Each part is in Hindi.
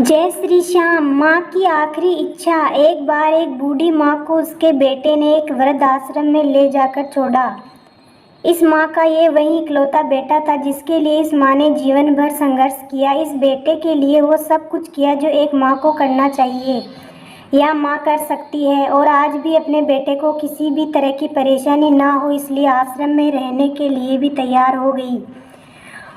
जय श्री श्याम। माँ की आखिरी इच्छा। एक बार एक बूढ़ी माँ को उसके बेटे ने एक वृद्ध आश्रम में ले जाकर छोड़ा। इस माँ का ये वही इकलौता बेटा था जिसके लिए इस माँ ने जीवन भर संघर्ष किया। इस बेटे के लिए वो सब कुछ किया जो एक माँ को करना चाहिए या माँ कर सकती है, और आज भी अपने बेटे को किसी भी तरह की परेशानी ना हो इसलिए आश्रम में रहने के लिए भी तैयार हो गई।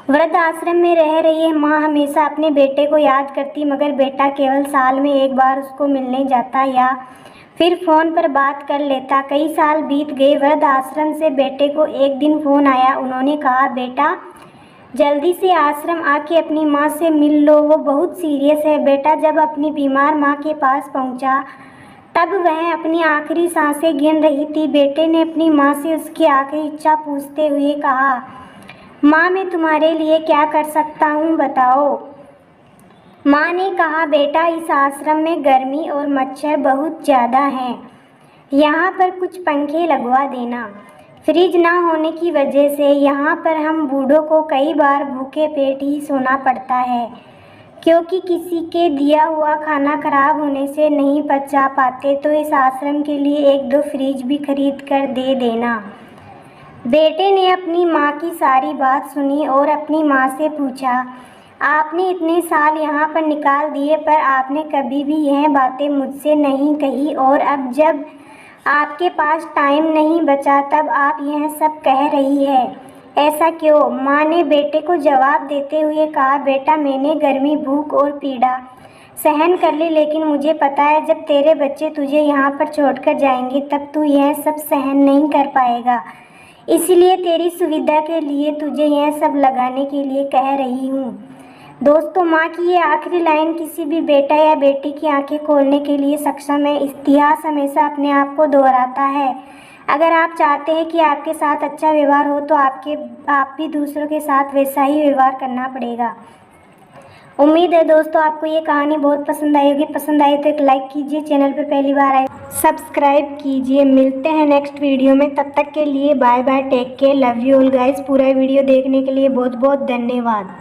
वृद्ध आश्रम में रह रही माँ हमेशा अपने बेटे को याद करती, मगर बेटा केवल साल में एक बार उसको मिलने जाता या फिर फ़ोन पर बात कर लेता। कई साल बीत गए। वृद्ध आश्रम से बेटे को एक दिन फ़ोन आया। उन्होंने कहा, बेटा जल्दी से आश्रम आके अपनी माँ से मिल लो, वो बहुत सीरियस है। बेटा जब अपनी बीमार माँ के पास पहुँचा तब वह अपनी आखिरी सांसें गिन रही थी। बेटे ने अपनी माँ से उसकी आखिरी इच्छा पूछते हुए कहा, माँ मैं तुम्हारे लिए क्या कर सकता हूँ बताओ। माँ ने कहा, बेटा इस आश्रम में गर्मी और मच्छर बहुत ज़्यादा हैं, यहाँ पर कुछ पंखे लगवा देना। फ्रिज ना होने की वजह से यहाँ पर हम बूढ़ों को कई बार भूखे पेट ही सोना पड़ता है, क्योंकि किसी के दिया हुआ खाना खराब होने से नहीं पचा पाते, तो इस आश्रम के लिए एक दो फ्रिज भी खरीद कर दे देना। बेटे ने अपनी माँ की सारी बात सुनी और अपनी माँ से पूछा, आपने इतने साल यहाँ पर निकाल दिए पर आपने कभी भी यह बातें मुझसे नहीं कही, और अब जब आपके पास टाइम नहीं बचा तब आप यह सब कह रही है, ऐसा क्यों? माँ ने बेटे को जवाब देते हुए कहा, बेटा मैंने गर्मी, भूख और पीड़ा सहन कर ली, लेकिन मुझे पता है जब तेरे बच्चे तुझे यहाँ पर छोड़कर जाएंगे तब तू यह सब सहन नहीं कर पाएगा। इसलिए तेरी सुविधा के लिए तुझे यह सब लगाने के लिए कह रही हूँ। दोस्तों, माँ की ये आखिरी लाइन किसी भी बेटा या बेटी की आंखें खोलने के लिए सक्षम है। इतिहास हमेशा अपने आप को दोहराता है। अगर आप चाहते हैं कि आपके साथ अच्छा व्यवहार हो तो आप भी दूसरों के साथ वैसा ही व्यवहार करना पड़ेगा। उम्मीद है दोस्तों आपको ये कहानी बहुत पसंद आई होगी। पसंद आई तो एक लाइक कीजिए, चैनल पर पहली बार आए सब्सक्राइब कीजिए। मिलते हैं नेक्स्ट वीडियो में, तब तक के लिए bye bye, take care, love you all guys. पूरा वीडियो देखने के लिए बहुत बहुत धन्यवाद।